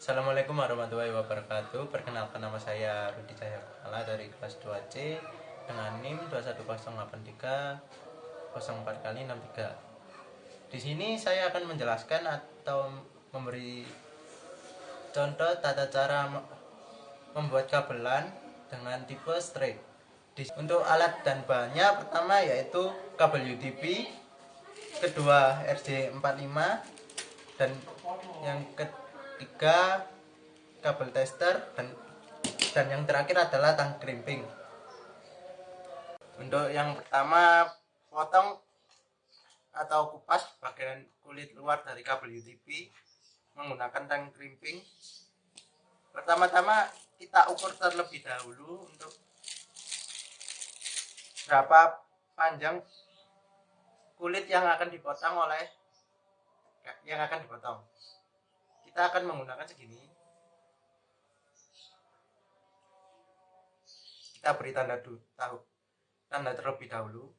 Assalamualaikum warahmatullahi wabarakatuh. Perkenalkan, nama saya Rudi Cahyakala dari kelas 2C dengan NIM 21083 04 kali 63. Di sini saya akan menjelaskan atau memberi contoh tata cara membuat kabelan dengan tipe straight. Untuk alat dan bahannya, pertama yaitu kabel UTP, kedua RJ45, dan yang ketiga kabel tester, dan yang terakhir adalah tang crimping. Untuk yang pertama, potong atau kupas bagian kulit luar dari kabel UTP menggunakan tang crimping. Pertama-tama kita ukur terlebih dahulu untuk berapa panjang kulit yang akan dipotong kita akan menggunakan segini. Kita beri tanda terlebih dahulu,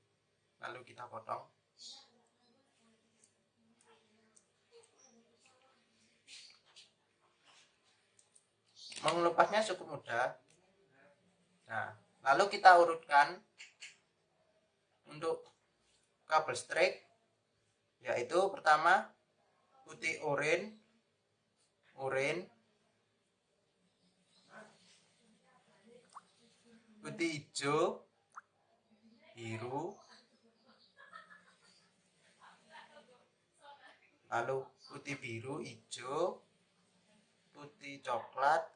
lalu kita potong. Mengelupasnya cukup mudah. Nah, lalu kita urutkan untuk kabel straight, yaitu pertama putih oranye, putih hijau, biru, lalu putih biru, hijau, putih coklat.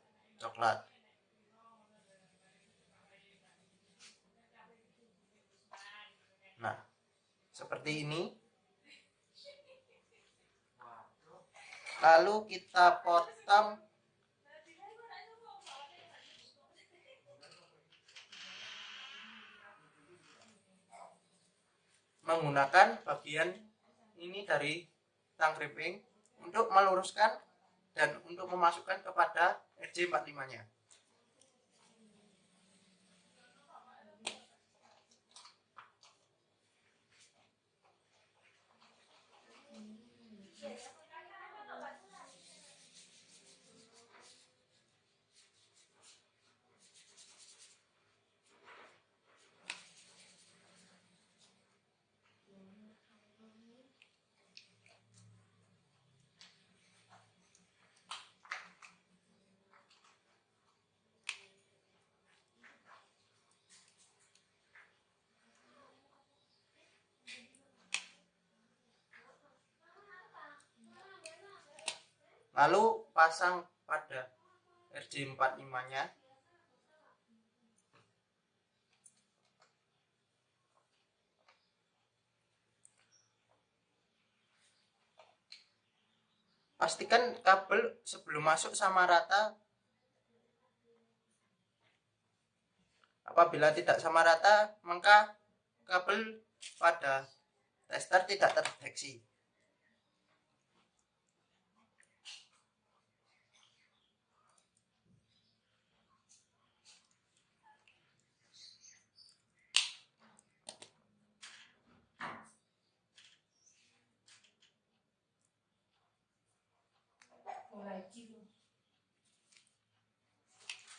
Nah, seperti ini. Lalu kita potong menggunakan bagian ini dari tang crimping untuk meluruskan dan untuk memasukkan kepada RJ45-nya. Lalu pasang pada RJ45-nya. Pastikan kabel sebelum masuk sama rata. Apabila tidak sama rata, maka kabel pada tester tidak terdeteksi.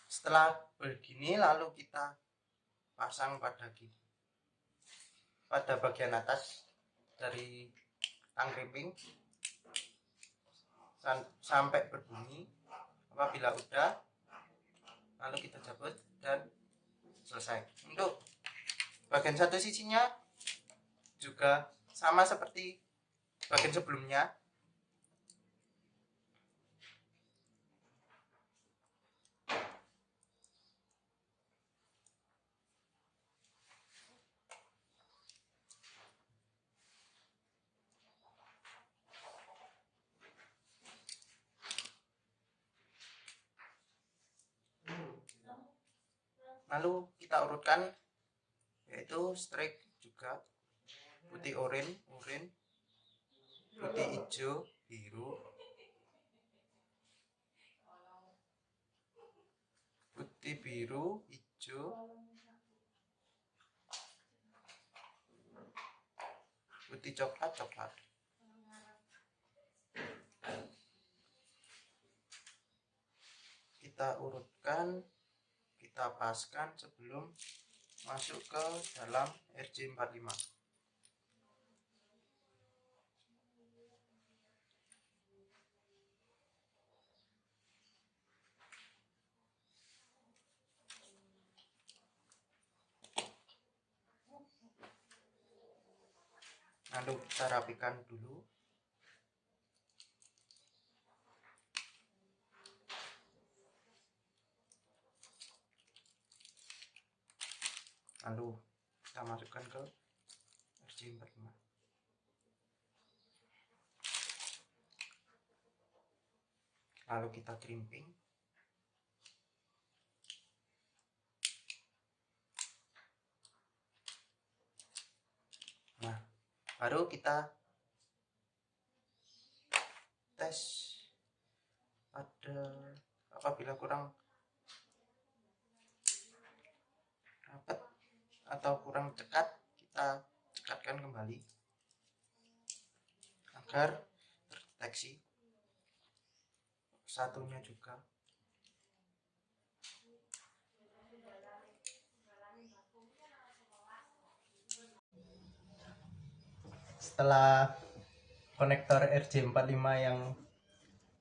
Setelah begini, lalu kita pasang pada bagian atas dari tang crimping sampai berbunyi. Apabila udah, lalu kita cabut dan selesai. Untuk bagian satu sisinya juga sama seperti bagian sebelumnya. Lalu kita urutkan, yaitu straight juga putih oranye, putih hijau, biru, putih biru, hijau, putih coklat. kita urutkan, kita paskan sebelum masuk ke dalam RJ45. Lalu kita rapikan dulu. Lalu kita masukkan ke RJ45. Lalu kita crimping. Nah, baru kita tes. Apabila kurang rapat atau kurang cekat, kita cekatkan kembali agar terdeteksi. Satunya juga. Setelah konektor RJ45 yang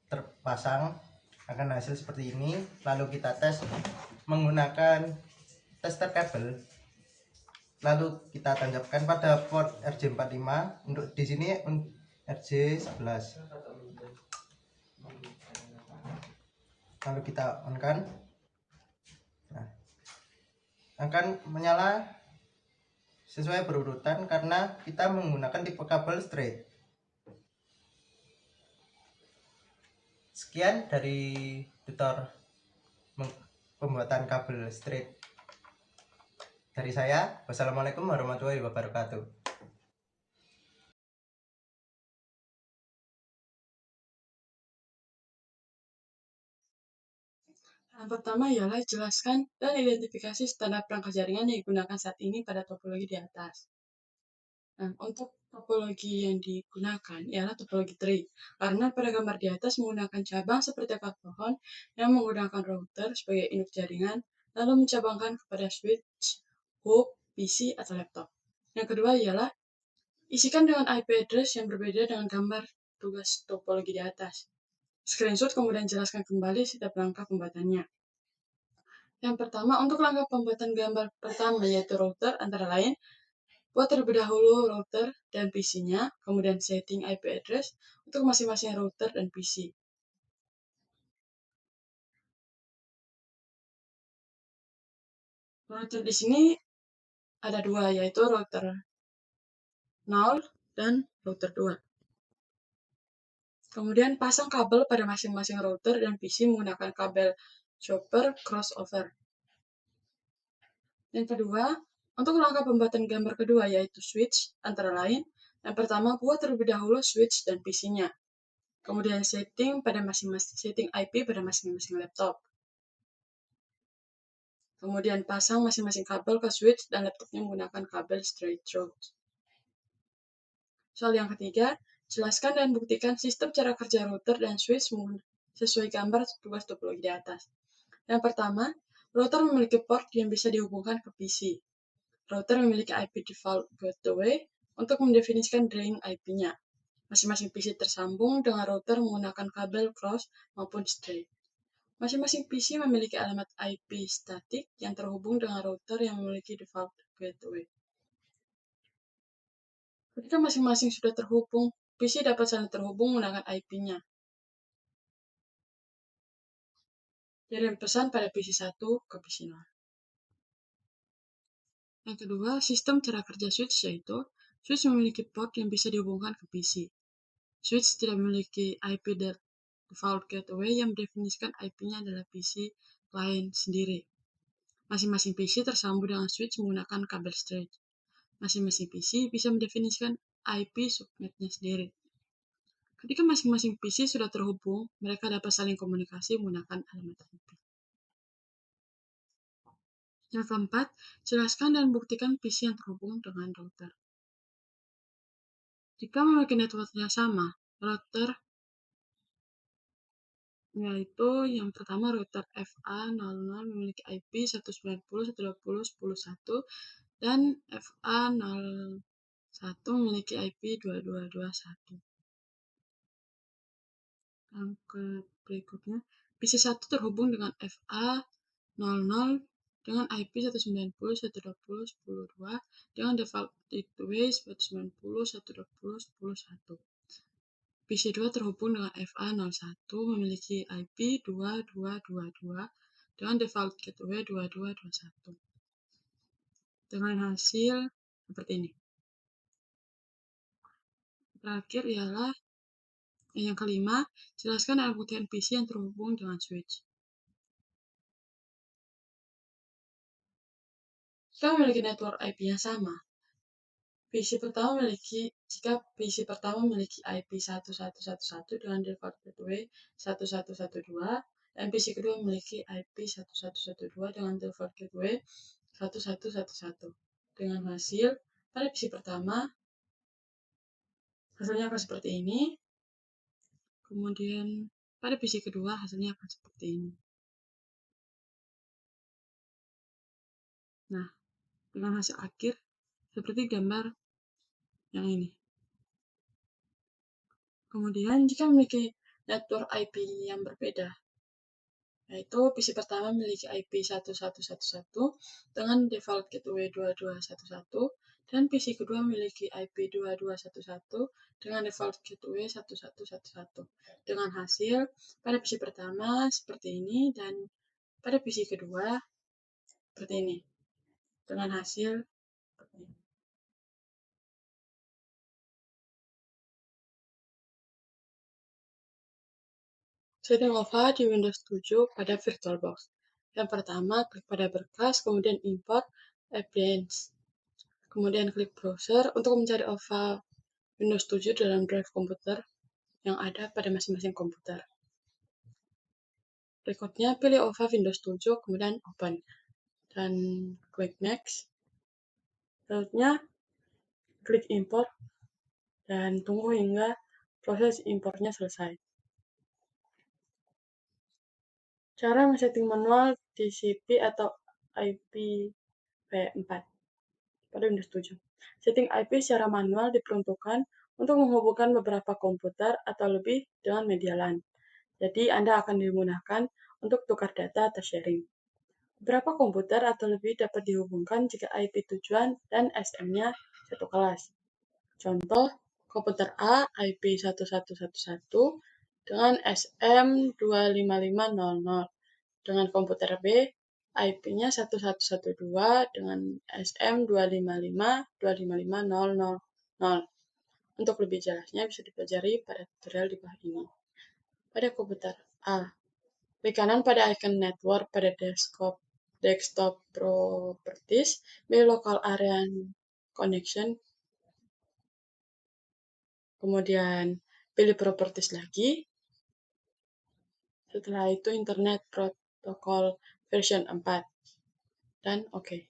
terpasang akan hasil seperti ini, lalu kita tes menggunakan tester kabel. Lalu kita tancapkan pada port RJ45. Untuk di sini RJ11. Lalu kita on kan. Nah, akan menyala sesuai berurutan karena kita menggunakan tipe kabel straight. Sekian dari tutor pembuatan kabel straight dari saya. Wassalamualaikum warahmatullahi wabarakatuh. Yang pertama ialah jelaskan dan identifikasi standar perangkat jaringan yang digunakan saat ini pada topologi di atas. Nah, untuk topologi yang digunakan ialah topologi tree, karena pada gambar di atas menggunakan cabang seperti akar pohon yang menggunakan router sebagai induk jaringan, lalu mencabangkan kepada switch, hub, PC, atau laptop. Yang kedua ialah isikan dengan IP address yang berbeda dengan gambar tugas topologi di atas. Screenshot kemudian jelaskan kembali setiap langkah pembuatannya. Yang pertama, untuk langkah pembuatan gambar pertama yaitu router antara lain, buat terlebih dahulu router dan PC-nya, kemudian setting IP address untuk masing-masing router dan PC. Router di sini ada dua, yaitu router 0 dan router 2. Kemudian pasang kabel pada masing-masing router dan PC menggunakan kabel chopper crossover. Yang kedua, untuk langkah pembuatan gambar kedua yaitu switch, antara lain, yang pertama buat terlebih dahulu switch dan PC-nya. Kemudian setting IP pada masing-masing laptop. Kemudian pasang masing-masing kabel ke switch dan laptopnya menggunakan kabel straight through. Soal yang ketiga, jelaskan dan buktikan sistem cara kerja router dan switch sesuai gambar tugas topologi di atas. Yang pertama, router memiliki port yang bisa dihubungkan ke PC. Router memiliki IP default gateway untuk mendefinisikan drain IP-nya. Masing-masing PC tersambung dengan router menggunakan kabel cross maupun straight. Masing-masing PC memiliki alamat IP statik yang terhubung dengan router yang memiliki default gateway. Ketika masing-masing sudah terhubung, PC dapat saling terhubung menggunakan IP-nya. Kirim pesan pada PC 1 ke PC 0. Yang kedua, sistem cara kerja switch yaitu switch memiliki port yang bisa dihubungkan ke PC. Switch tidak memiliki IP default gateway yang mendefinisikan IP-nya adalah PC client sendiri. Masing-masing PC tersambung dengan switch menggunakan kabel straight. Masing-masing PC bisa mendefinisikan IP subnetnya sendiri. Ketika masing-masing PC sudah terhubung, mereka dapat saling komunikasi menggunakan alamat IP. Yang keempat, jelaskan dan buktikan PC yang terhubung dengan router. Jika memiliki networknya sama, router yaitu yang pertama router FA00 memiliki IP 190.120.121 dan FA01 memiliki IP 2221. Yang berikutnya, PC1 terhubung dengan FA00 dengan IP 190.120.122 dengan default gateway 190.120.121. PC2 terhubung dengan FA01 memiliki IP 2222 dengan default gateway 2221. Dengan hasil seperti ini. Terakhir ialah yang kelima, jelaskan kebutuhan PC yang terhubung dengan switch. Jika memiliki network IP yang sama, jika PC pertama memiliki IP 1111 dengan default gateway 1112 dan PC kedua memiliki IP 1112 dengan default gateway 1111. Dengan hasil, pada PC pertama, hasilnya akan seperti ini. Kemudian, pada PC kedua, hasilnya akan seperti ini. Nah, dengan hasil akhir, seperti gambar yang ini. Kemudian, jika memiliki network IP yang berbeda, yaitu PC pertama memiliki IP 1111 dengan default gateway 2211 dan PC kedua memiliki IP 2211 dengan default gateway 1111. Dengan hasil, pada PC pertama seperti ini dan pada PC kedua seperti ini. Dengan hasil seperti ini. Setting OVA di Windows 7 pada VirtualBox. Yang pertama, klik pada berkas, kemudian import appliance. Kemudian klik browser untuk mencari OVA Windows 7 dalam drive komputer yang ada pada masing-masing komputer. Berikutnya, pilih OVA Windows 7, kemudian open. Dan klik next. Selanjutnya, klik import dan tunggu hingga proses importnya selesai. Cara men-setting manual TCP atau IPv4 pada Windows 7. Setting IP secara manual diperuntukkan untuk menghubungkan beberapa komputer atau lebih dengan media LAN. Jadi, Anda akan dimudahkan untuk tukar data atau sharing. Beberapa komputer atau lebih dapat dihubungkan jika IP tujuan dan SM-nya satu kelas. Contoh, komputer A IP 1111 dengan SM 25500. Dengan komputer B, IP-nya 1112 dengan SM 255.255.000. Untuk lebih jelasnya bisa dipelajari pada tutorial di bawah ini. Pada komputer A, klik kanan pada icon network pada desktop properties, pilih local area connection, kemudian pilih properties lagi. Setelah itu internet protocol version 4 dan oke.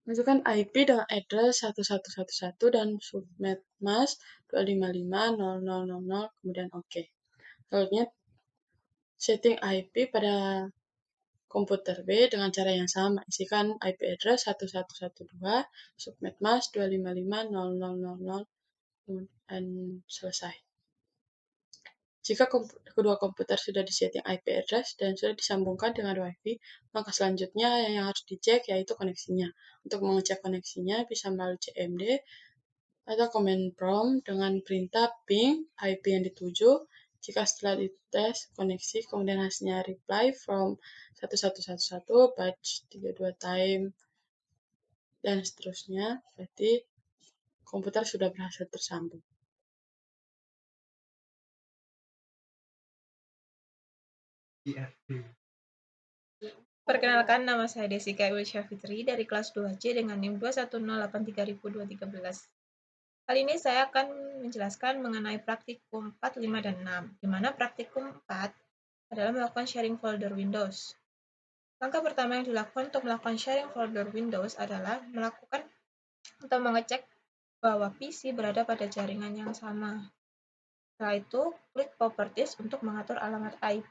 Masukkan IP dengan address 1111 dan subnet mask 255.000, kemudian oke. Selanjutnya setting IP pada komputer B dengan cara yang sama. Isikan IP address 1112, subnet mask 255.000, dan selesai. Jika kedua komputer sudah disetting IP address dan sudah disambungkan dengan WiFi, maka selanjutnya yang harus dicek yaitu koneksinya. Untuk mengecek koneksinya bisa melalui CMD atau command prompt dengan perintah ping IP yang dituju. Jika setelah dites koneksi, kemudian hasilnya reply from 1111 batch 32 time dan seterusnya, berarti komputer sudah berhasil tersambung. Perkenalkan, nama saya Desika Iwilsyah Fitri dari kelas 2C dengan NIM 210832013. Kali ini saya akan menjelaskan mengenai praktikum 4, 5, dan 6, di mana praktikum 4 adalah melakukan sharing folder Windows. Langkah pertama yang dilakukan untuk melakukan sharing folder Windows adalah melakukan atau mengecek bahwa PC berada pada jaringan yang sama. Setelah itu, klik Properties untuk mengatur alamat IP.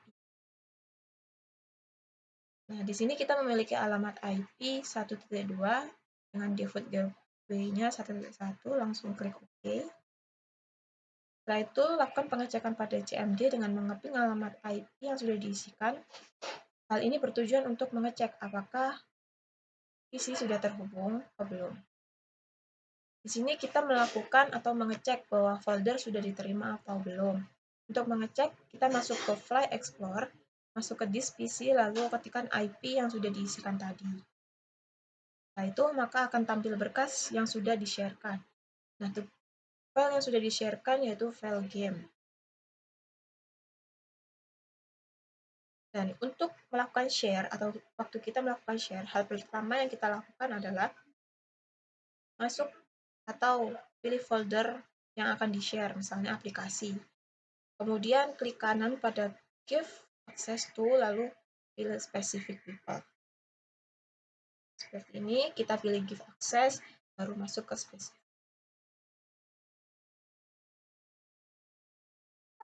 Nah, di sini kita memiliki alamat IP 1.2 dengan default gateway-nya 1.1, langsung klik OK. Setelah itu, lakukan pengecekan pada CMD dengan mengeping alamat IP yang sudah diisikan. Hal ini bertujuan untuk mengecek apakah PC sudah terhubung atau belum. Di sini kita melakukan atau mengecek bahwa folder sudah diterima atau belum. Untuk mengecek, kita masuk ke File Explorer, masuk ke disk PC, lalu ketikkan IP yang sudah diisikan tadi. Setelah itu, maka akan tampil berkas yang sudah di-share-kan. Nah, file yang sudah di-share-kan yaitu file game. Dan untuk melakukan share atau waktu kita melakukan share, hal pertama yang kita lakukan adalah masuk atau pilih folder yang akan di-share, misalnya aplikasi. Kemudian klik kanan pada Give Access to, lalu pilih Specific People. Seperti ini, kita pilih Give Access, baru masuk ke Specific.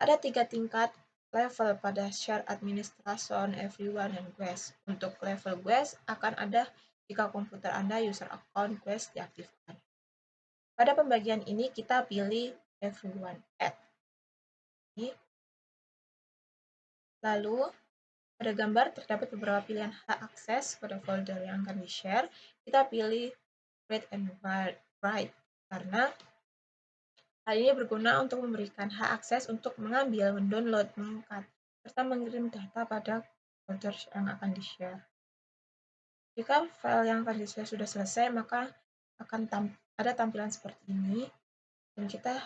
Ada 3 tingkat level pada Share Administration, Everyone, dan Guest. Untuk level Guest akan ada jika komputer Anda user account Guest diaktifkan. Pada pembagian ini kita pilih Everyone Add. Lalu pada gambar terdapat beberapa pilihan hak akses pada folder yang akan di-share. Kita pilih Read and Write karena hal ini berguna untuk memberikan hak akses untuk mengambil, mendownload, mengangkat, serta mengirim data pada folder yang akan di-share. Jika file yang akan di-share sudah selesai, maka akan ada tampilan seperti ini, dan kita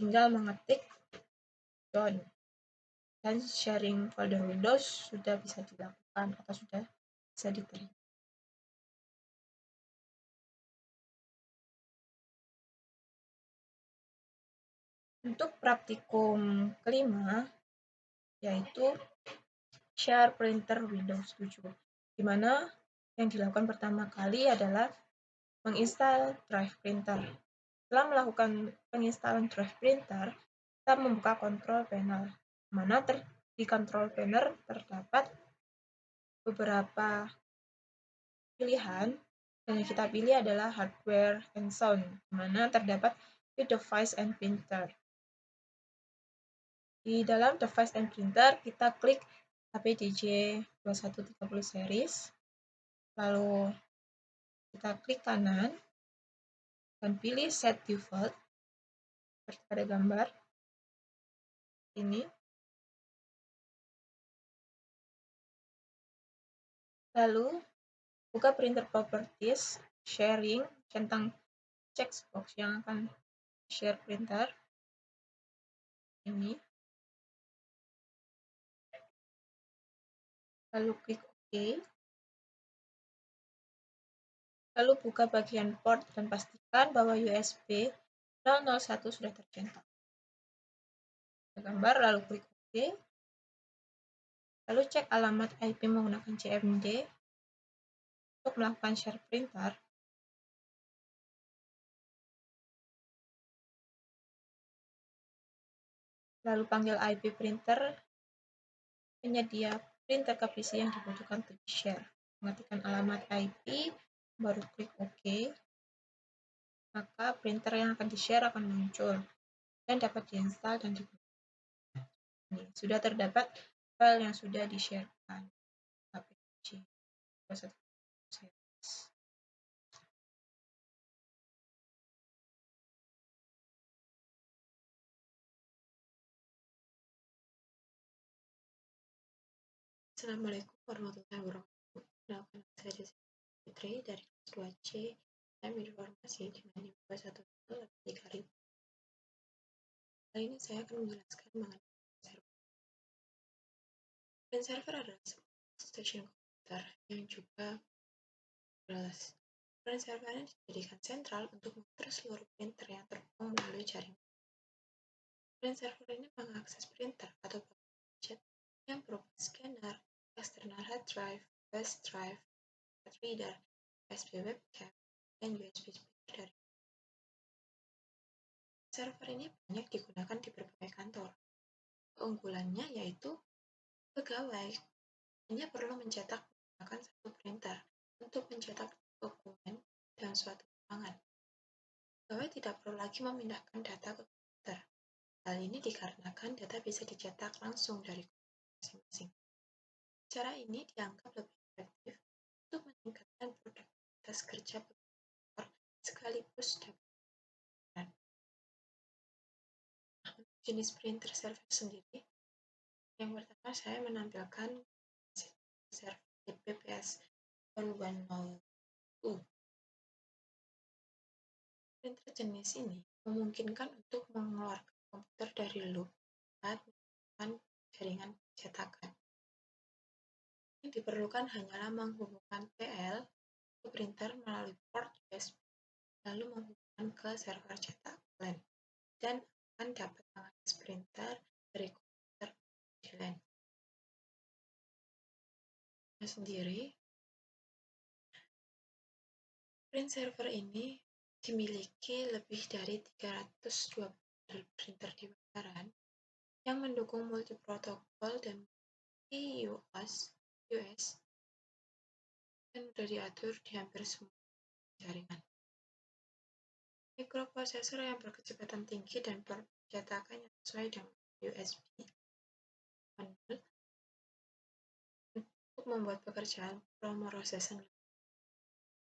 tinggal mengetik done. Dan sharing folder Windows sudah bisa dilakukan atau sudah bisa diterima. Untuk praktikum kelima, yaitu Share Printer Windows 7, di mana yang dilakukan pertama kali adalah menginstal Drive Printer. Setelah melakukan penginstalan Drive Printer, kita membuka Control Panel, di mana di Control Panel terdapat beberapa pilihan, dan yang kita pilih adalah Hardware and Sound, di mana terdapat Device and Printer. Di dalam Device and Printer, kita klik HPDJ 2130 series, lalu kita klik kanan, dan pilih Set Default, seperti pada gambar ini. Lalu, buka Printer Properties, Sharing, centang checkbox yang akan share printer. Ini. Lalu klik OK. Lalu buka bagian port dan pastikan bahwa USB 001 sudah tercentang. Gambar, lalu klik OK. Lalu cek alamat IP menggunakan CMD untuk melakukan share printer. Lalu panggil IP printer penyedia printer ke PC yang dibutuhkan untuk di-share. Mengetikkan alamat IP, baru klik OK. Maka printer yang akan di-share akan muncul dan dapat diinstal dan digunakan. Ini sudah terdapat file yang sudah di-sharekan. HPG. Assalamualaikum warahmatullahi wabarakatuh. Kenalkan saya Desi Fitri dari kelas 2C dan Informasi dengan NIM 2108030. Kali ini saya akan menjelaskan mengenai server. Dan server adalah sebuah stasiun komputer yang juga wireless. Dan server ini dijadikan sentral untuk mengatur seluruh printer yang terhubung melalui jaringan. Dan server ini mengakses printer atau gadget yang berupa scanner, external hard drive, flash drive, card reader, USB webcam, dan USB speaker dari Server ini banyak digunakan di berbagai kantor. Keunggulannya yaitu pegawai hanya perlu mencetak menggunakan satu printer untuk mencetak dokumen dalam suatu ruangan. Pegawai tidak perlu lagi memindahkan data ke komputer. Hal ini dikarenakan data bisa dicetak langsung dari komputer masing-masing. Cara ini dianggap lebih efektif untuk meningkatkan produktivitas kerja pegawai sekaligus dapat peran. Untuk jenis printer server sendiri, yang pertama saya menampilkan server BPS 1102. Printer jenis ini memungkinkan untuk mengeluarkan komputer dari loop saat menggunakan jaringan cetakan. Yang diperlukan hanyalah menghubungkan TL ke printer melalui port USB, lalu menghubungkan ke server cetak LAN, dan akan dapat mengakses printer dari komputer di LAN. Sendiri, print server ini dimiliki lebih dari 320 printer di pasaran yang mendukung multi-protokol dan multi-US dan sudah diatur di hampir semua jaringan. Mikroprosesor yang berkecepatan tinggi dan percetakan yang sesuai dengan USB manual untuk membuat pekerjaan pemrosesan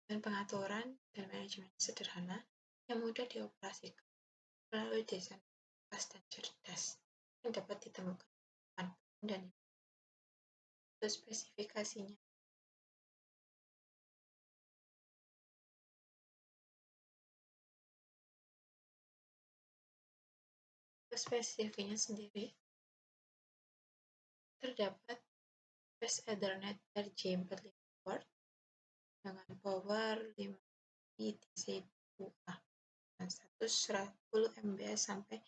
dan pengaturan dan manajemen sederhana yang mudah dioperasikan melalui desain pas dan cerdas yang dapat ditemukan kapanpun dan untuk spesifikasinya. Spesifikasinya sendiri terdapat fast Ethernet RJ45 port dengan power 5 TC2A dan 110 MBS sampai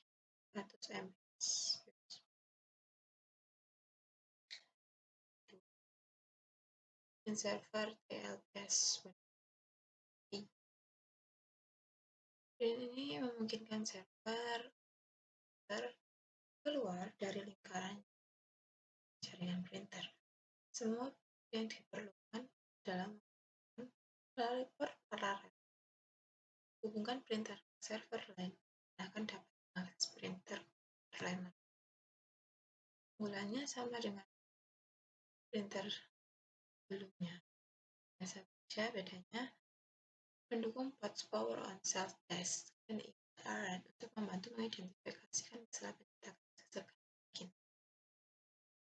100 MBS. Dan server TLS ini memungkinkan server keluar dari lingkaran jaringan printer. Semua yang diperlukan adalah melalui port paralel. Hubungkan printer ke server lain dan akan dapat mengakses printer lain. Keunggulannya sama dengan printer sebelumnya. Biasa saja bedanya mendukung POTS Power on Self-Test dan IPRN untuk membantu mengidentifikasikan masalah pencetakan sesegera mungkin.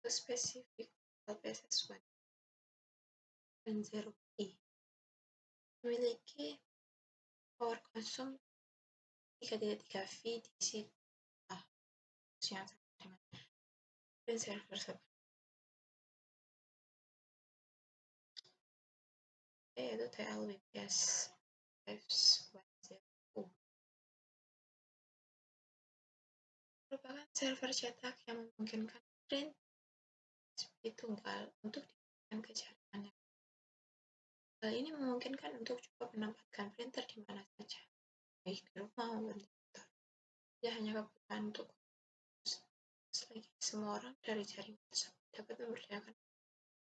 Untuk spesifik LPSS 110E memiliki power konsum 3.3 V DC yang sama dengan print server sebelumnya, yaitu TLWPS 510U. Merupakan server cetak yang memungkinkan print USB tunggal untuk dipindahkan ke jaringan yang hal ini memungkinkan untuk coba menempatkan printer di mana saja, baik di rumah maupun di kantor. Tidak hanya kebutuhan untuk selagi semua orang dari jaringan tersebut dapat memberdayakan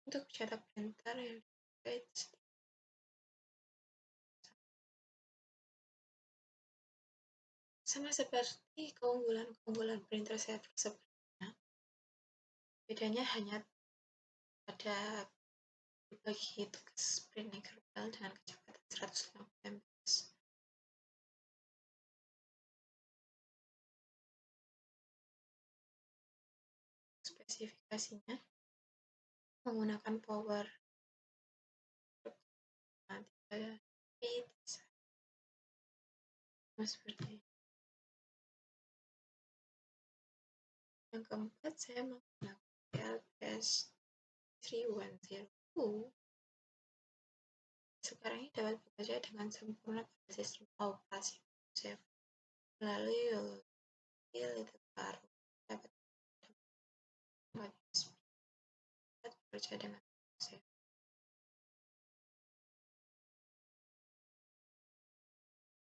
untuk mencetak printer yang dipakai sama seperti keunggulan printer server sebelumnya. Bedanya hanya pada bagi tugas print file dengan kecepatan 150 MBS. Spesifikasinya menggunakan power 3 seperti ini. Yang keempat, saya menggunakan LPS 310U. Sekarang ini dapat bekerja dengan sempurna pada sistem operasi Windows melalui utility baru dapat USB dapat bekerja dengan Windows. 7.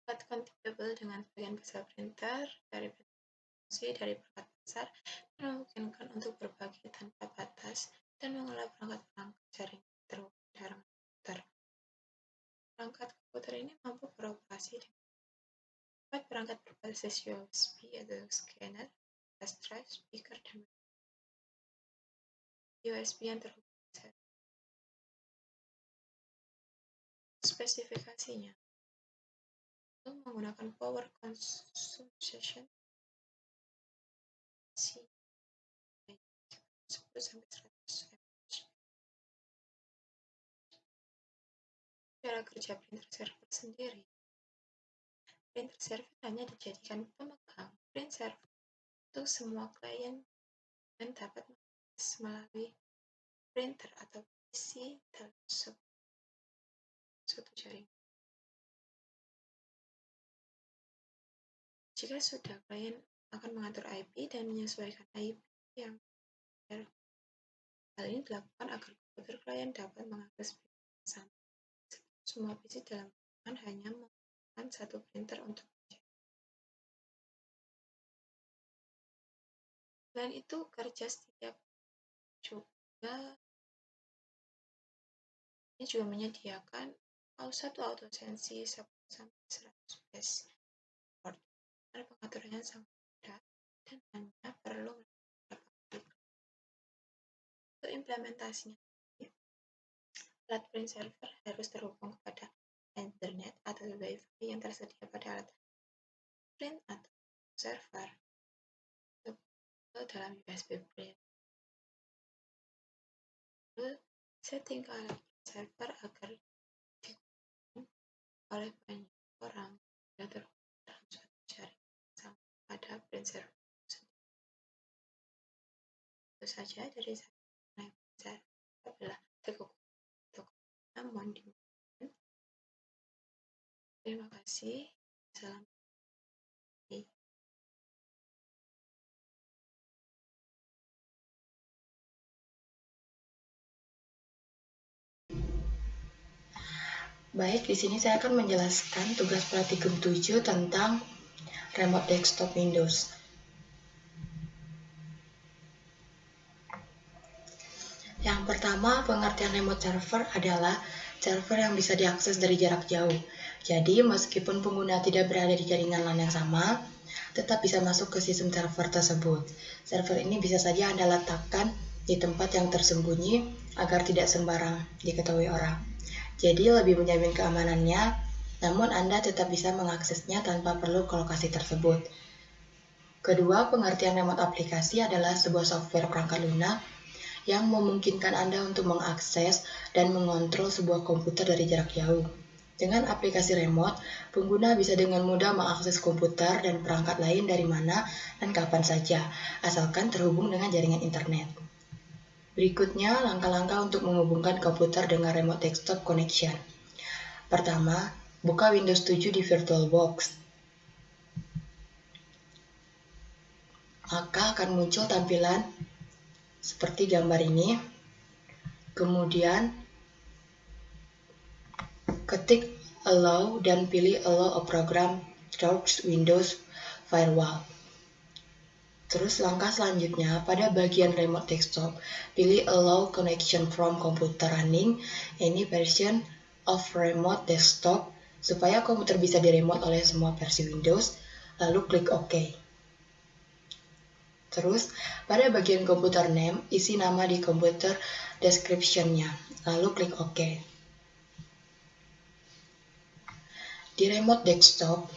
4 GB perangkat compatible dengan bagian besar printer dari fungsi dari perangkat besar dan memungkinkan untuk berbagi tanpa batas dan mengelola perangkat-perangkat jaringan terhubung dengan komputer. Perangkat komputer ini mampu beroperasi dengan perangkat berbasis USB atau scanner, flash drive, speaker, dan USB yang terhubung dengan spesifikasinya. Untuk menggunakan power consumption 10-100 mAh. Cara kerja printer server sendiri. Printer server hanya dijadikan pemegang print server untuk semua klien dan dapat mengakses melalui printer atau PC dalam suatu jaringan. Jika sudah, klien akan mengatur IP dan menyesuaikan IP yang benar. Hal ini dilakukan agar komputer klien dapat mengakses printer yang sama. Semua PC dalam ruangan hanya menggunakan satu printer untuk kerja. Selain itu, kerja setiap ini juga menyediakan satu autosensi 10-100 base port. Pengaturannya sangat mudah dan hanya perlu beberapa klik. Untuk implementasinya, alat print server harus terhubung kepada internet atau Wi-Fi yang tersedia pada alat print atau server dalam USB print. Lalu, setting ke alat print server agar digunakan oleh banyak orang yang terhubung dalam suatu jaringan sama pada print server. Itu saja dari saya mengenai print server adalah namun dimudahkan. Terima kasih. Salam. Baik, di sini saya akan menjelaskan tugas praktikum 7 tentang remote desktop Windows. Yang pertama, pengertian remote server adalah server yang bisa diakses dari jarak jauh. Jadi, meskipun pengguna tidak berada di jaringan LAN yang sama, tetap bisa masuk ke sistem server tersebut. Server ini bisa saja Anda letakkan di tempat yang tersembunyi agar tidak sembarang diketahui orang. Jadi lebih menjamin keamanannya, namun Anda tetap bisa mengaksesnya tanpa perlu ke lokasi tersebut. Kedua, pengertian remote aplikasi adalah sebuah software perangkat lunak yang memungkinkan Anda untuk mengakses dan mengontrol sebuah komputer dari jarak jauh. Dengan aplikasi remote, pengguna bisa dengan mudah mengakses komputer dan perangkat lain dari mana dan kapan saja, asalkan terhubung dengan jaringan internet. Berikutnya, langkah-langkah untuk menghubungkan komputer dengan remote desktop connection. Pertama, buka Windows 7 di VirtualBox. Maka akan muncul tampilan seperti gambar ini. Kemudian, ketik Allow dan pilih Allow a Program Through Windows Firewall. Terus langkah selanjutnya, pada bagian remote desktop, pilih Allow Connection from Computer Running any version of remote desktop supaya komputer bisa diremote oleh semua versi Windows, lalu klik OK. Terus, pada bagian komputer name, isi nama di komputer description-nya, lalu klik OK. Di remote desktop,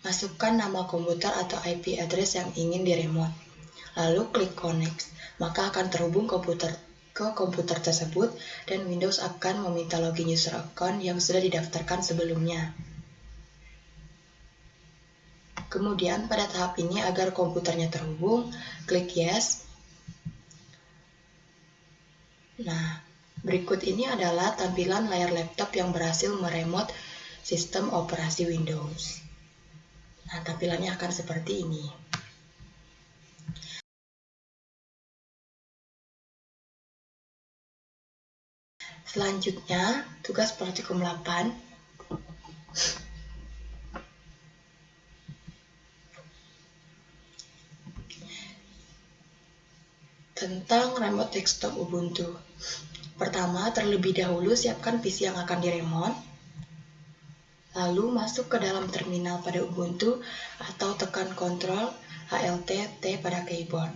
masukkan nama komputer atau IP address yang ingin diremote, lalu klik Connect, maka akan terhubung komputer ke komputer tersebut dan Windows akan meminta login user account yang sudah didaftarkan sebelumnya. Kemudian pada tahap ini agar komputernya terhubung, klik Yes. Nah, berikut ini adalah tampilan layar laptop yang berhasil meremote sistem operasi Windows. Nah, tampilannya akan seperti ini. Selanjutnya, tugas praktikum 8. Tentang remote desktop Ubuntu. Pertama, terlebih dahulu siapkan PC yang akan diremote. Lalu masuk ke dalam terminal pada Ubuntu atau tekan Ctrl Alt T pada keyboard.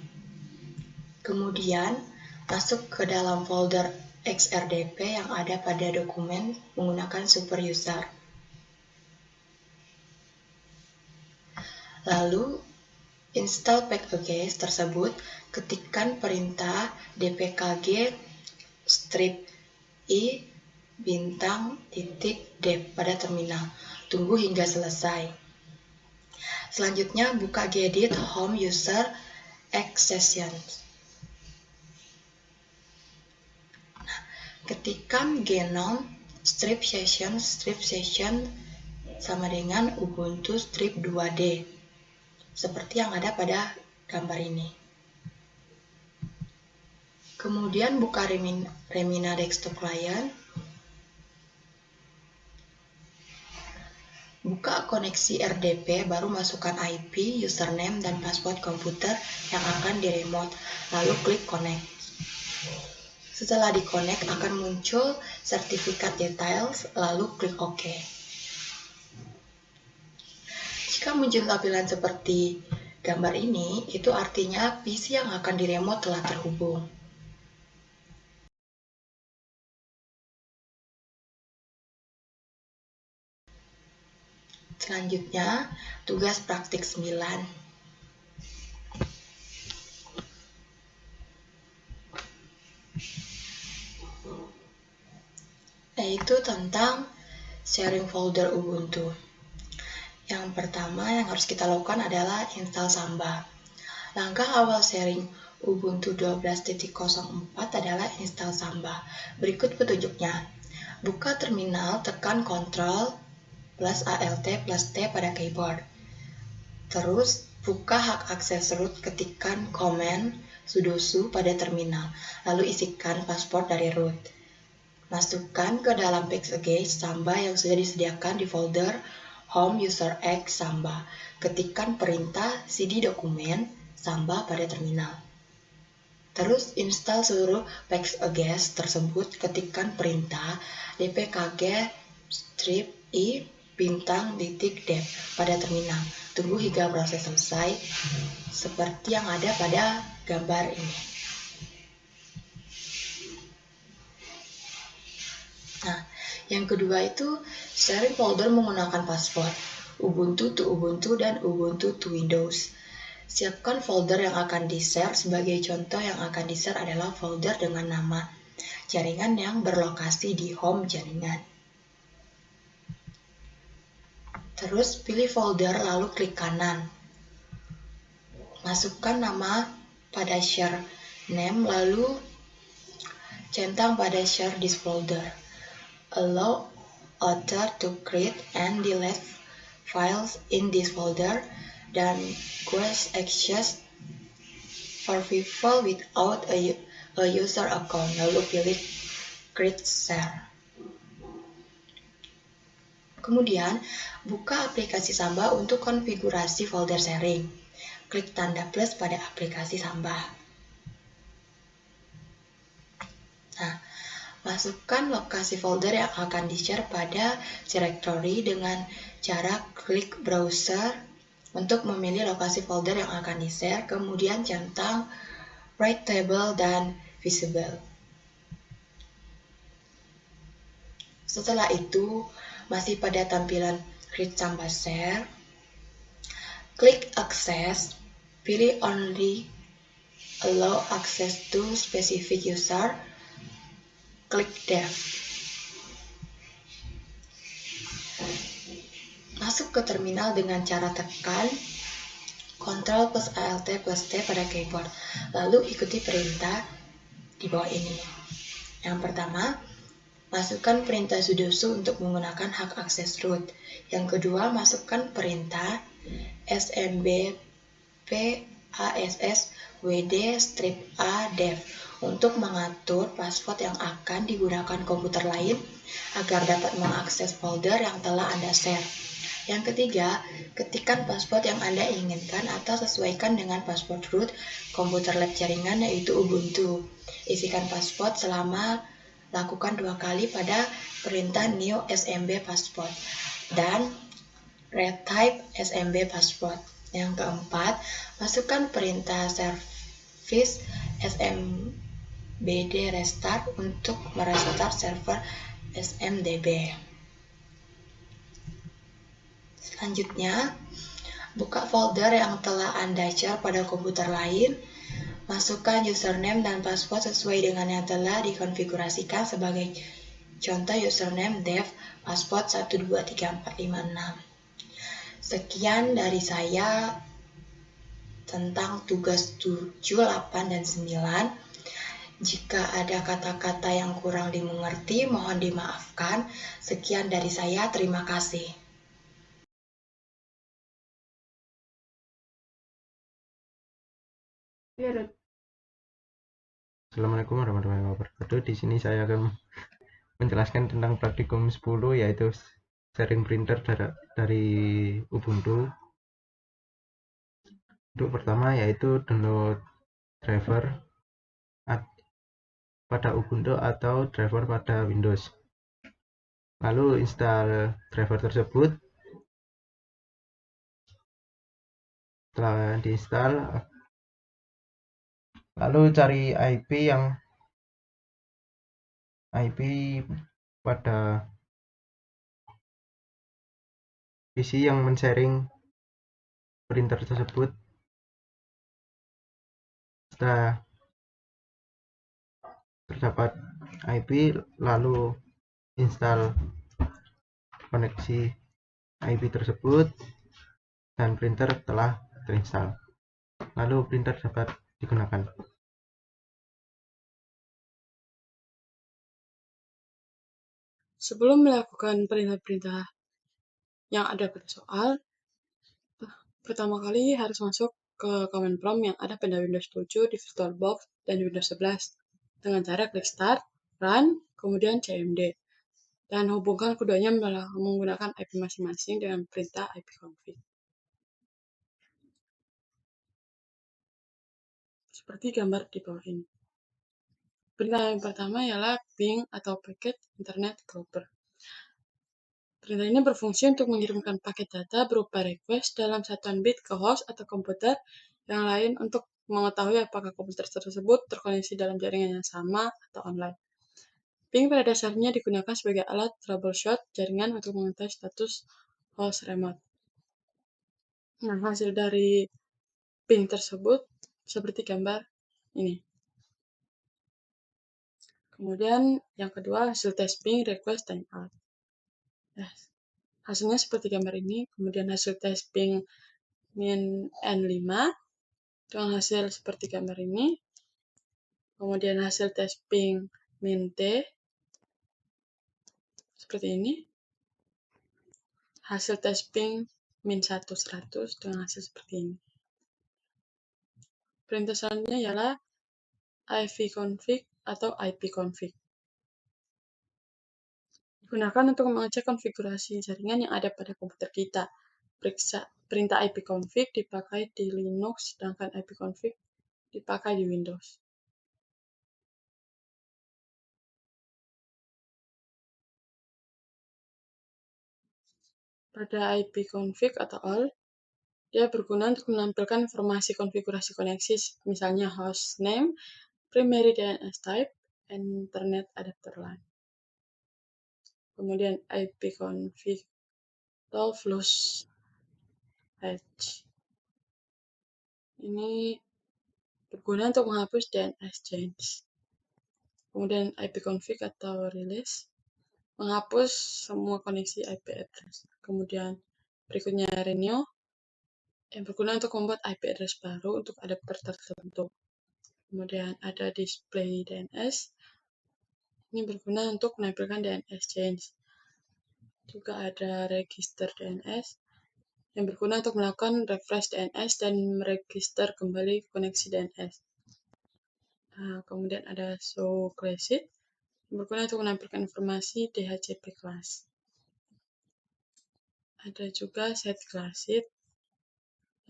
Kemudian, masuk ke dalam folder XRDP yang ada pada dokumen menggunakan super user. Lalu, install packages tersebut, ketikkan perintah dpkg -i *dev pada terminal. Tunggu hingga selesai. Selanjutnya, buka gedit home user accessions. Ketikkan gnome strip session sama dengan ubuntu strip 2d. Seperti yang ada pada gambar ini. Kemudian buka Remina Desktop Client. Buka koneksi RDP, baru masukkan IP, username, dan password komputer yang akan diremote. Lalu klik Connect. Setelah di-connect akan muncul sertifikat details, lalu klik OK. Jika muncul tampilan seperti gambar ini, itu artinya PC yang akan diremote telah terhubung. Selanjutnya, tugas praktik 9. Yaitu tentang sharing folder Ubuntu. Yang pertama yang harus kita lakukan adalah install Samba. Langkah awal sharing Ubuntu 12.04 adalah install Samba. Berikut petunjuknya. Buka terminal, tekan Ctrl Alt T pada keyboard. Terus, buka hak akses root, ketikkan command sudo pada terminal, lalu isikan password dari root. Masukkan ke dalam package Samba yang sudah disediakan di folder home user x Samba. Ketikkan perintah cd dokumen Samba pada terminal. Terus install seluruh packages tersebut, ketikkan perintah dpkg -i *dev pada terminal. Tunggu hingga proses selesai, seperti yang ada pada gambar ini. Nah, yang kedua itu sharing folder menggunakan password Ubuntu to Ubuntu dan Ubuntu to Windows. Siapkan folder yang akan di-share. Sebagai contoh, yang akan di-share adalah folder dengan nama jaringan yang berlokasi di home jaringan. Terus pilih folder, lalu klik kanan. Masukkan nama pada share name, lalu centang pada share this folder. Allow author to create and delete files in this folder, dan grant access for people without a user account. Lalu pilih create share. Kemudian, buka aplikasi Samba untuk konfigurasi folder sharing. Klik tanda plus pada aplikasi Samba. Nah, masukkan lokasi folder yang akan di-share pada directory dengan cara klik browser untuk memilih lokasi folder yang akan di-share, kemudian centang writable dan visible. Setelah itu, masih pada tampilan Create Samba Share, klik Access, pilih Only Allow Access to Specific User, klik Dev. Masuk ke terminal dengan cara tekan Ctrl Alt T pada keyboard, lalu ikuti perintah di bawah ini. Yang pertama, masukkan perintah sudo untuk menggunakan hak akses root. Yang kedua, masukkan perintah smbpasswd -a dev untuk mengatur password yang akan digunakan komputer lain agar dapat mengakses folder yang telah Anda share. Yang ketiga, ketikkan password yang Anda inginkan atau sesuaikan dengan password root komputer lab jaringan yaitu Ubuntu. Isikan password selama lakukan 2 kali pada perintah new smb password dan retype smb password. Yang keempat, masukkan perintah service smbd restart untuk merestart server smdb. Selanjutnya, buka folder yang telah Anda share pada komputer lain. Masukkan username dan password sesuai dengan yang telah dikonfigurasikan sebagai contoh username dev password 123456. Sekian dari saya tentang tugas 7, 8, dan 9. Jika ada kata-kata yang kurang dimengerti, mohon dimaafkan. Sekian dari saya, terima kasih. Assalamualaikum warahmatullahi wabarakatuh. Di sini saya akan menjelaskan tentang praktikum 10 yaitu sharing printer dari Ubuntu. Untuk pertama yaitu download driver pada Ubuntu atau driver pada Windows. Lalu install driver tersebut. Setelah diinstal, lalu cari IP pada PC yang men-sharing printer tersebut. Setelah terdapat IP, lalu install koneksi IP tersebut dan printer telah terinstall. Lalu printer dapat digunakan. Sebelum melakukan perintah-perintah yang ada pada soal, pertama kali harus masuk ke command prompt yang ada pada Windows 7 di VirtualBox dan Windows 11 dengan cara klik Start, Run, kemudian cmd. Dan hubungkan keduanya menggunakan IP masing-masing dengan perintah ipconfig. Seperti gambar di bawah ini. Perintah yang pertama ialah ping atau packet internet grouper. Perintah ini berfungsi untuk mengirimkan paket data berupa request dalam satuan bit ke host atau komputer yang lain untuk mengetahui apakah komputer tersebut terkoneksi dalam jaringan yang sama atau online. Ping pada dasarnya digunakan sebagai alat troubleshoot jaringan untuk mengetahui status host remote. Nah, hasil dari ping tersebut seperti gambar ini. Kemudian yang kedua hasil tes ping request timeout. Nah, hasilnya seperti gambar ini. Kemudian hasil tes ping min N5 dengan hasil seperti gambar ini. Kemudian hasil tes ping min T seperti ini. Hasil tes ping min 100 dengan hasil seperti ini. Perintah selanjutnya ialah ipconfig atau ipconfig. Digunakan untuk mengecek konfigurasi jaringan yang ada pada komputer kita. Perintah ipconfig dipakai di Linux, sedangkan ipconfig dipakai di Windows. Pada ipconfig atau all, dia berguna untuk menampilkan informasi konfigurasi koneksi, misalnya host name, primary DNS type, internet adapter LAN. Kemudian ipconfig flush patch. Ini berguna untuk menghapus DNS change. Kemudian ipconfig atau release menghapus semua koneksi IP address. Kemudian berikutnya renew yang berguna untuk membuat IP address baru untuk adapter tertentu. Kemudian ada display DNS. Ini berguna untuk menampilkan DNS change. Juga ada register DNS yang berguna untuk melakukan refresh DNS dan meregister kembali koneksi DNS. Kemudian ada show class sheet yang berguna untuk menampilkan informasi DHCP kelas. Ada juga set class sheet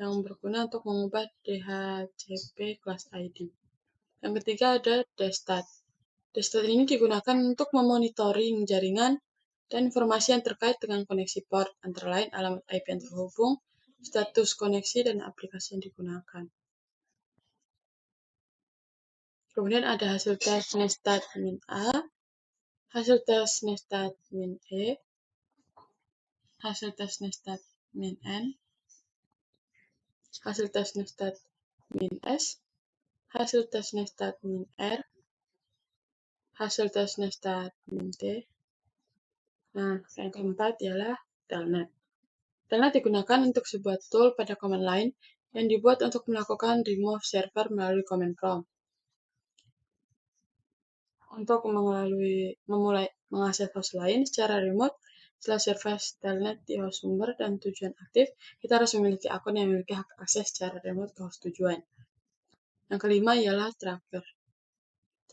yang berguna untuk mengubah DHCP class ID. Yang ketiga ada dashstat. Dashstat ini digunakan untuk memonitoring jaringan dan informasi yang terkait dengan koneksi port, antara lain alamat IP yang terhubung, status koneksi, dan aplikasi yang digunakan. Kemudian ada hasil tes nestat min A, hasil tes nestat min E, hasil tes nestat min N, hasil tes nestat min S, hasil tes nestat min R, hasil tes nestat min T. Nah, yang keempat ialah telnet. Telnet digunakan untuk sebuah tool pada command line yang dibuat untuk melakukan remove server melalui command prompt. Untuk memulai mengakses host lain secara remote, setelah service telnet di host sumber dan tujuan aktif, kita harus memiliki akun yang memiliki hak akses secara remote ke host tujuan. Yang kelima ialah tracker.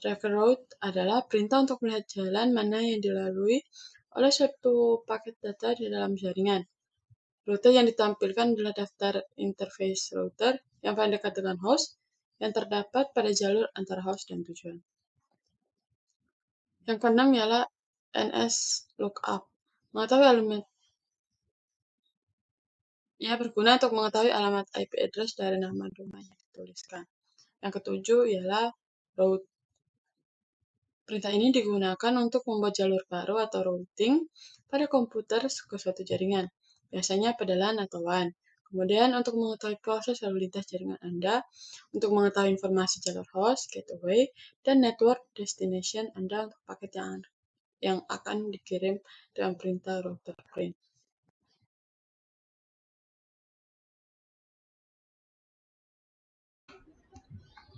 Tracker route adalah perintah untuk melihat jalan mana yang dilalui oleh suatu paket data di dalam jaringan. Rute yang ditampilkan adalah daftar interface router yang paling dekat dengan host yang terdapat pada jalur antara host dan tujuan. Yang keenam ialah NS lookup. Mengetahui alamat. Ia berguna untuk mengetahui alamat IP address dari nama domain yang dituliskan. Yang ketujuh ialah route. Perintah ini digunakan untuk membuat jalur baru atau routing pada komputer ke suatu jaringan, biasanya pada LAN atau WAN. Kemudian untuk mengetahui proses lalu lintas jaringan Anda, untuk mengetahui informasi jalur host, gateway, dan network destination Anda untuk paket yang akan dikirim dengan perintah router print.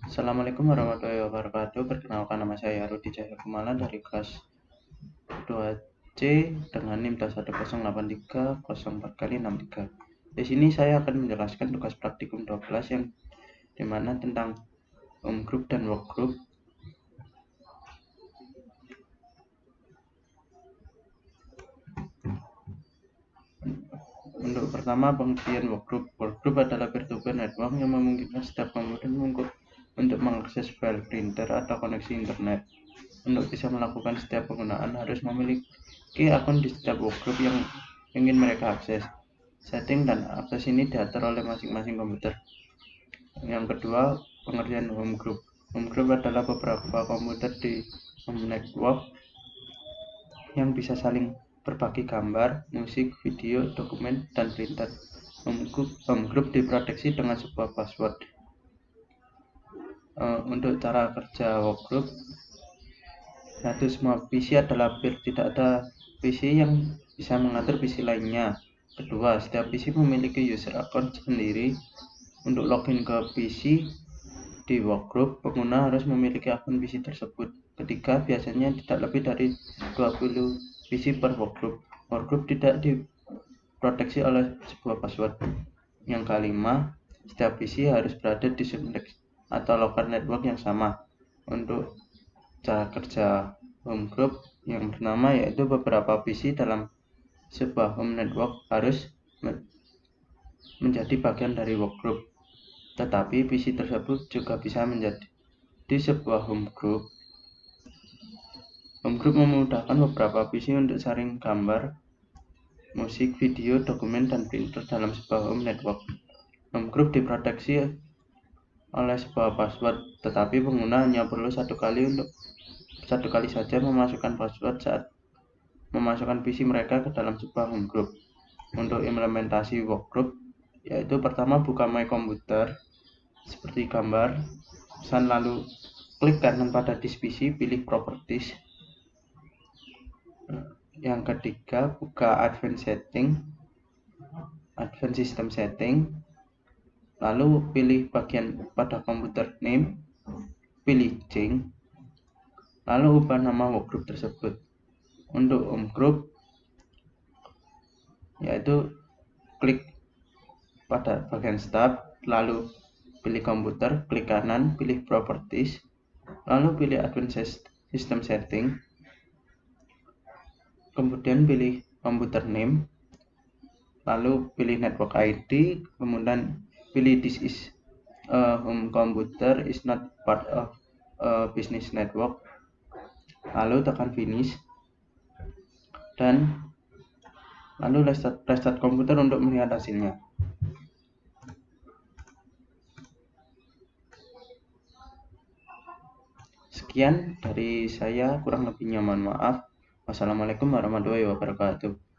Assalamualaikum warahmatullahi wabarakatuh. Perkenalkan, nama saya Rudi Cahya Kumala dari kelas 2C dengan NIM 2108304x63. Di sini saya akan menjelaskan tugas praktikum 12 yang dimana tentang home group dan work group. Untuk pertama, pengertian work group. Work group adalah peer-to-peer network yang memungkinkan setiap komputer untuk mengakses file printer atau koneksi internet. Untuk bisa melakukan setiap penggunaan harus memiliki akun di setiap workgroup yang ingin mereka akses. Setting dan akses ini diatur oleh masing-masing komputer. Yang kedua, pengertian home group. Home group adalah beberapa komputer di home network yang bisa saling berbagi gambar, musik, video, dokumen, dan printer. Home group diproteksi dengan sebuah password. Untuk cara kerja workgroup, satu, semua PC adalah peer, tidak ada PC yang bisa mengatur PC lainnya. Kedua, setiap PC memiliki user account sendiri. Untuk login ke PC di workgroup, pengguna harus memiliki akun PC tersebut. Ketiga, biasanya tidak lebih dari 20 PC per workgroup. Workgroup tidak diproteksi oleh sebuah password. Yang kelima, setiap PC harus berada di subnet atau local network yang sama. Untuk cara kerja home group yang pertama yaitu beberapa PC dalam sebuah home network harus menjadi bagian dari workgroup, tetapi PC tersebut juga bisa menjadi di sebuah home group. Home group memudahkan beberapa PC untuk sharing gambar, musik, video, dokumen, dan printer dalam sebuah home network. Home group diproteksi oleh sebuah password, tetapi pengguna hanya perlu satu kali saja memasukkan password saat memasukkan PC mereka ke dalam sebuah home group. Untuk implementasi workgroup, yaitu pertama buka My Computer seperti gambar, pesan, lalu klik kanan pada disk PC, pilih Properties. Yang ketiga, buka Advanced System Setting, lalu pilih bagian pada komputer name, pilih Change, lalu ubah nama workgroup tersebut. Untuk home group, yaitu klik pada bagian Start, lalu pilih komputer, klik kanan, pilih Properties, lalu pilih Advanced System Setting, kemudian pilih Computer Name, lalu pilih Network ID, kemudian pilih This is home computer is not part of a business network, lalu tekan Finish, dan lalu restart komputer untuk melihat hasilnya. Sekian dari saya, kurang lebihnya mohon maaf. Wassalamualaikum warahmatullahi wabarakatuh.